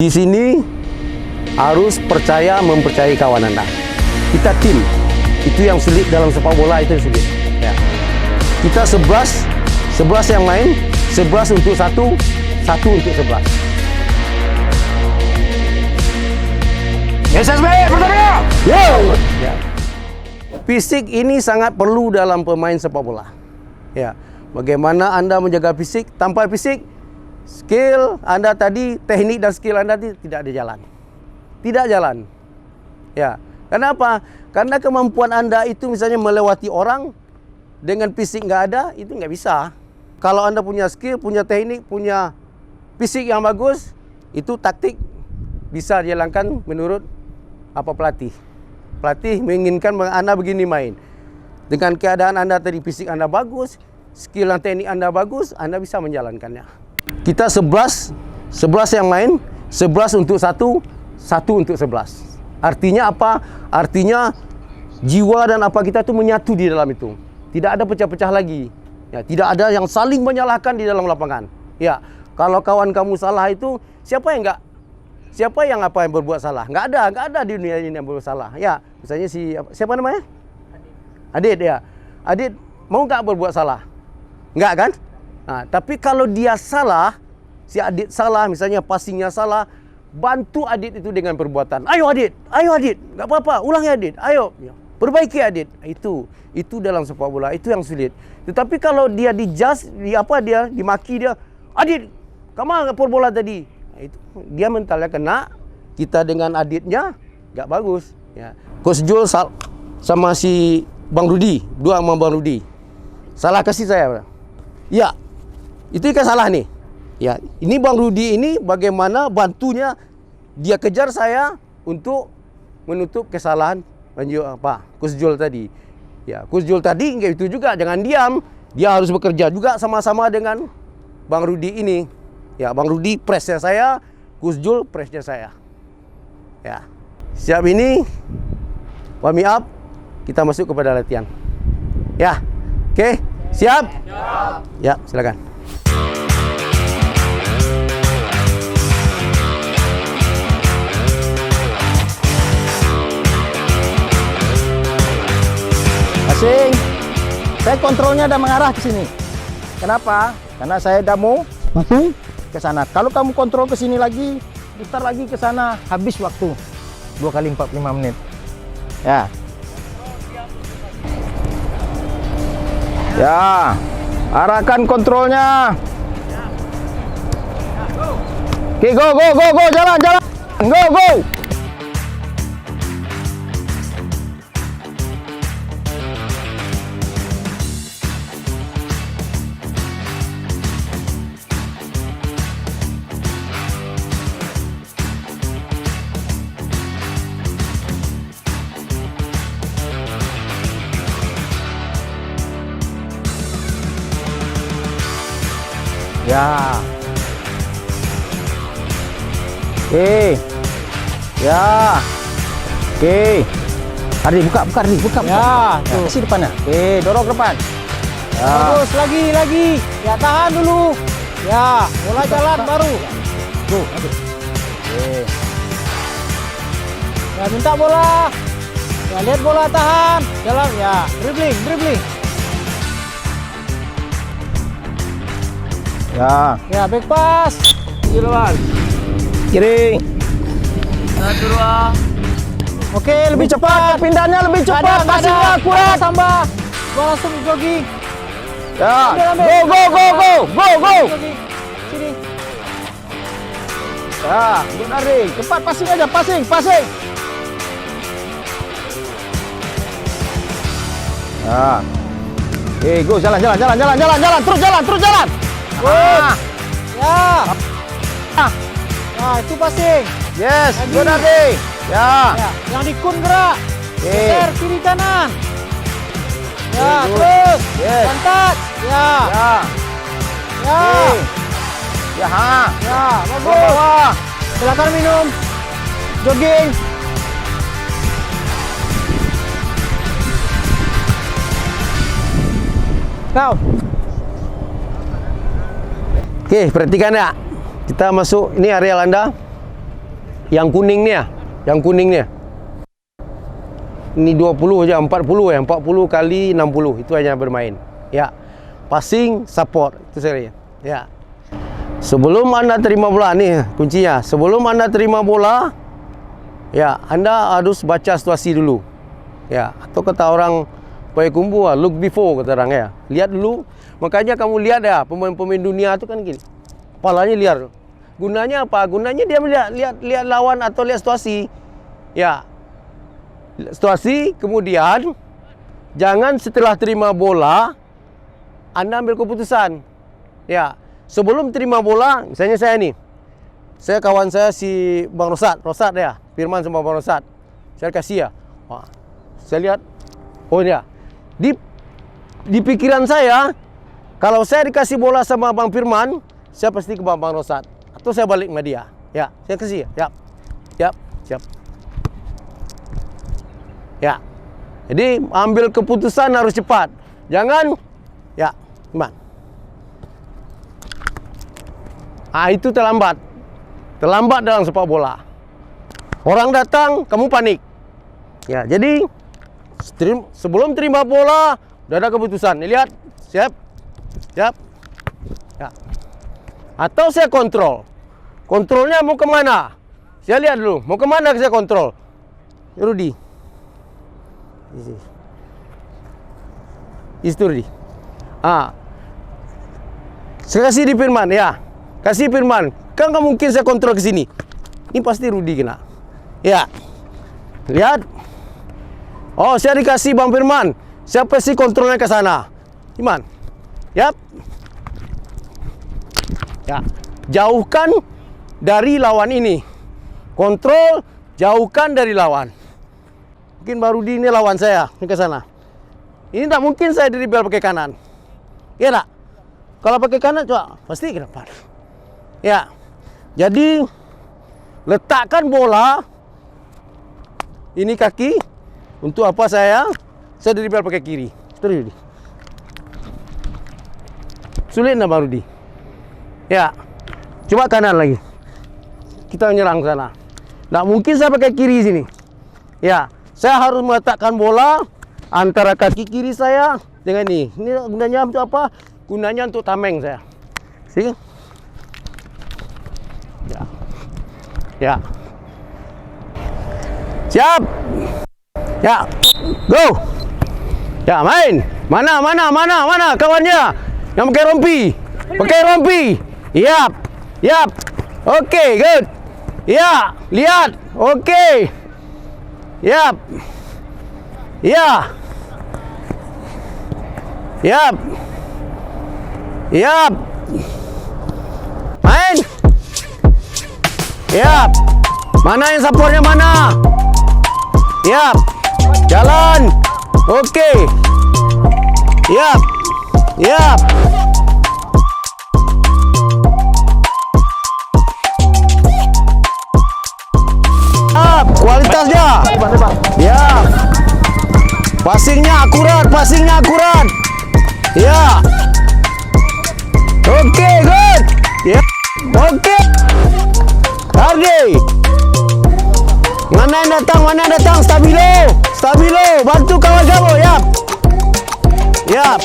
Di sini harus mempercayai kawan Anda. Kita tim. Itu yang sulit dalam sepak bola, itu yang sulit. Ya. Kita 11 yang main, 11 untuk 1, 1 untuk 11. SSB pertama. Yo. Ya. Fisik ini sangat perlu dalam pemain sepak bola. Ya. Bagaimana Anda menjaga fisik? Tanpa fisik, skill Anda tadi, teknik dan skill Anda tidak ada jalan. Tidak jalan. Ya. Kenapa? Karena kemampuan Anda itu misalnya melewati orang dengan fisik nggak ada, itu nggak bisa. Kalau Anda punya skill, punya teknik, punya fisik yang bagus, itu taktik bisa dijalankan menurut apa pelatih. Pelatih menginginkan Anda begini main. Dengan keadaan Anda tadi fisik Anda bagus, skill dan teknik Anda bagus, Anda bisa menjalankannya. Kita 11 yang main, 11 untuk 1, 1 untuk 11. Artinya apa? Artinya jiwa dan apa kita itu menyatu di dalam itu. Tidak ada pecah-pecah lagi. Ya, tidak ada yang saling menyalahkan di dalam lapangan. Ya, kalau kawan kamu salah itu siapa yang berbuat salah? Nggak ada di dunia ini yang berbuat salah. Ya, misalnya siapa namanya? Adit ya. Adit mau nggak berbuat salah? Nggak kan? Nah, tapi kalau dia salah, si Adit salah, misalnya passingnya salah, bantu Adit itu dengan perbuatan. Ayo Adit, nggak apa-apa, ulangi Adit, ayo, perbaiki Adit. Itu dalam sepak bola, itu yang sulit. Tetapi kalau dia dimaki dia, Adit, kamu nggak bola tadi. Nah, itu dia mentalnya kena, kita dengan Aditnya nggak bagus. Ya. Coach Jul sama si Bang Rudi, dua sama Bang Rudi. Salah kasih saya. Ya, itu kan salah nih. Ya, ini Bang Rudi ini bagaimana bantunya dia kejar saya untuk menutup kesalahan Coach Jul tadi. Ya, Coach Jul tadi enggak itu juga, jangan diam. Dia harus bekerja juga sama-sama dengan Bang Rudi ini. Ya, Bang Rudi presnya saya, Coach Jul presnya saya. Ya. Siap ini warm up, kita masuk kepada latihan. Ya. Oke, siap? Siap. Ya, silakan. Asing. Saya kontrolnya udah mengarah ke sini. Kenapa? Karena saya udah mau masuk ke sana. Kalau kamu kontrol ke sini lagi, putar lagi ke sana, habis waktu 2 kali 45 menit. Ya. Ya. Arahkan kontrolnya. Oke, go, jalan. Go. Ya. Oke. Ya. Oke. Ardi buka. Ya, tuh. Kasih depannya. Oke, dorong ke depan. Ya. Bagus, lagi. Ya, tahan dulu. Ya, mulai jalan baru. Tuh. Oke. Ya, minta bola. Ya, lihat bola, tahan. Jalan, ya. Dribbling. Ya, back pass. Kiri. 1, 2. Oke, lebih cepat. Pindahnya lebih cepat. Passingnya akurat. Tambah. Gua langsung jogging. Ya. Go. Sini. Ya, benar nih. Cepat passing aja, passing. Ya. Go, jalan. Terus jalan. Ya. Nah, itu passing. Yes, benar nih. Ya. Yang dikun gerak. Geser kiri kanan. Ya, terus. Yes. Pantat. Ya. Ya, bagus. Silakan minum. Jogging. Kau. Oke, perhatikan ya. Kita masuk, ini areal Anda. Yang kuning ni ya. Yang kuning ni. Ini 20 aja, 40 ya. 40 kali 60 itu hanya bermain. Ya. Passing, support itu saya. Ya. Sebelum Anda terima bola nih kuncinya. Sebelum Anda terima bola, ya, Anda harus baca situasi dulu. Ya, atau kata orang Payakumbuh, look before kata orang ya. Lihat dulu. Makanya kamu lihat ya, pemain-pemain dunia itu kan gini. Kepalanya liar. Gunanya apa? Gunanya dia lihat lawan atau lihat situasi. Ya. Situasi, kemudian jangan setelah terima bola Anda ambil keputusan. Ya. Sebelum terima bola, misalnya saya nih. Saya kawan saya si Bang Rosat ya. Firman sama Bang Rosat. Saya kasih ya. Wah. Saya lihat oh ya. Di pikiran saya, kalau saya dikasih bola sama Bang Firman, saya pasti ke Bang Rosat atau saya balik sama dia. Ya, saya kasih ya. Siap. Ya. Jadi ambil keputusan harus cepat. Jangan ya, Firman. Itu terlambat. Terlambat dalam sepak bola. Orang datang, kamu panik. Ya, jadi sebelum terima bola, udah ada keputusan. Lihat, siap. Ya. Atau saya kontrol. Kontrolnya mau kemana? Saya lihat dulu, mau kemana saya kontrol. Rudy. Itu Rudy. Saya kasih di Firman ya. Kasih Firman. Kan nggak mungkin saya kontrol ke sini. Ini pasti Rudy kena. Ya. Lihat. Oh, saya dikasih Bang Firman. Saya pasti kontrolnya ke sana. Firman. Yap. Ya. Jauhkan dari lawan ini. Kontrol, jauhkan dari lawan. Mungkin baru di ini lawan saya, ini ke sana. Ini tak mungkin saya dribble pakai kanan. Iya tak? Kalau pakai kanan coba pasti ke depan. Ya. Jadi letakkan bola ini kaki untuk apa saya dribble pakai kiri. Terus. Sulit nak baru di. Ya. Coba kanan lagi. Kita menyerang sana. Tak mungkin saya pakai kiri sini. Ya. Saya harus meletakkan bola antara kaki kiri saya dengan ini. Ini gunanya untuk apa? Gunanya untuk tameng saya. See? Ya. Siap. Ya. Go. Ya, main. Mana kawannya? Yang pakai rompi. Pakai rompi. Yap. Okey, good. Ya, lihat. Okey. Yap. Main. Yap. Mana yang supportnya mana? Yap. Jalan. Okey. Yap. Kualitasnya. Ya. Passingnya akurat. Ya. Okey, good. Ya. Okey. Hardy. Mana yang datang? Stabilo. Bantu kawan kamu. Yap.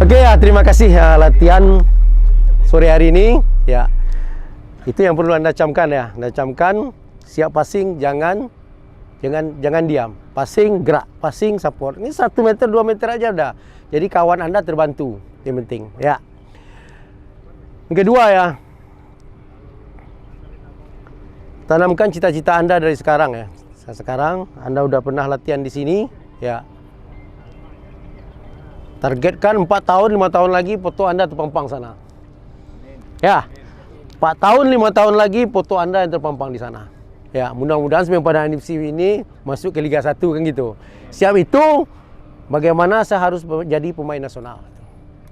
Oke ya, terima kasih ya latihan sore hari ini. Ya, itu yang perlu Anda camkan ya. Anda camkan, siap passing, jangan diam. Passing, gerak, passing, support. Ini 1 meter, 2 meter aja udah. Jadi kawan Anda terbantu, yang penting. Ya. Yang kedua ya, tanamkan cita-cita Anda dari sekarang ya. Sekarang Anda udah pernah latihan di sini, ya. Targetkan 4 tahun, 5 tahun lagi foto Anda terpampang sana. Ya, 4 tahun, 5 tahun lagi foto Anda yang terpampang di sana. Ya, mudah-mudahan sampai pada NFC ini masuk ke Liga 1 kan gitu. Siap itu, bagaimana saya harus jadi pemain nasional.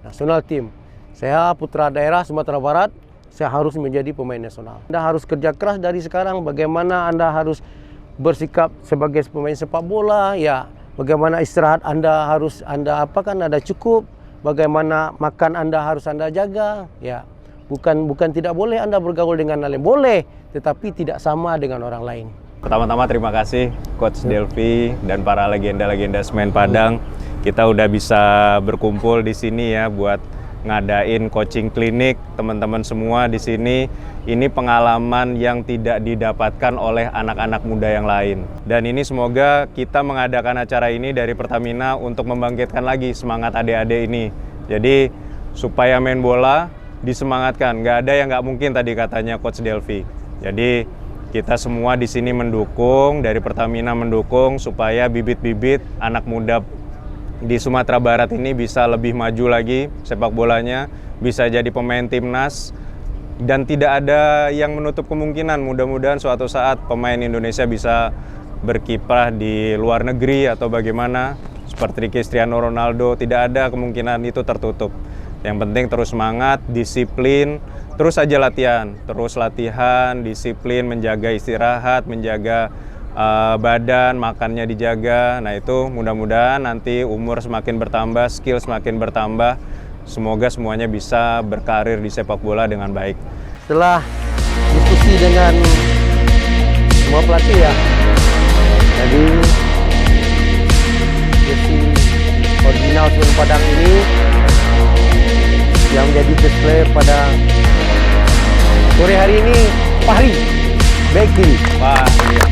Nasional tim. Saya putra daerah Sumatera Barat, saya harus menjadi pemain nasional. Anda harus kerja keras dari sekarang, bagaimana Anda harus bersikap sebagai pemain sepak bola, ya. Bagaimana istirahat Anda harus Anda ada cukup, bagaimana makan Anda harus Anda jaga, ya. Bukan tidak boleh Anda bergaul dengan orang lain, boleh, tetapi tidak sama dengan orang lain. Pertama-tama terima kasih Coach Delvi dan para legenda-legenda Semen Padang. Kita udah bisa berkumpul di sini ya buat ngadain coaching klinik teman-teman semua di sini. Ini pengalaman yang tidak didapatkan oleh anak-anak muda yang lain. Dan ini semoga kita mengadakan acara ini dari Pertamina untuk membangkitkan lagi semangat adik-adik ini. Jadi supaya main bola disemangatkan. Nggak ada yang nggak mungkin tadi katanya Coach Delvi. Jadi kita semua di sini mendukung, dari Pertamina mendukung supaya bibit-bibit anak muda di Sumatera Barat ini bisa lebih maju lagi sepak bolanya, bisa jadi pemain timnas, dan tidak ada yang menutup kemungkinan mudah-mudahan suatu saat pemain Indonesia bisa berkiprah di luar negeri atau bagaimana seperti Cristiano Ronaldo. Tidak ada kemungkinan itu tertutup. Yang penting terus semangat, disiplin, terus aja latihan, disiplin, menjaga istirahat, menjaga badan, makannya dijaga. Nah itu mudah-mudahan nanti umur semakin bertambah, skill semakin bertambah. Semoga semuanya bisa berkarir di sepak bola dengan baik. Setelah diskusi dengan semua pelatih ya, jadi jersey original Semen Padang ini yang menjadi best player pada sore hari ini Fahri, back kiri. Wah, iya.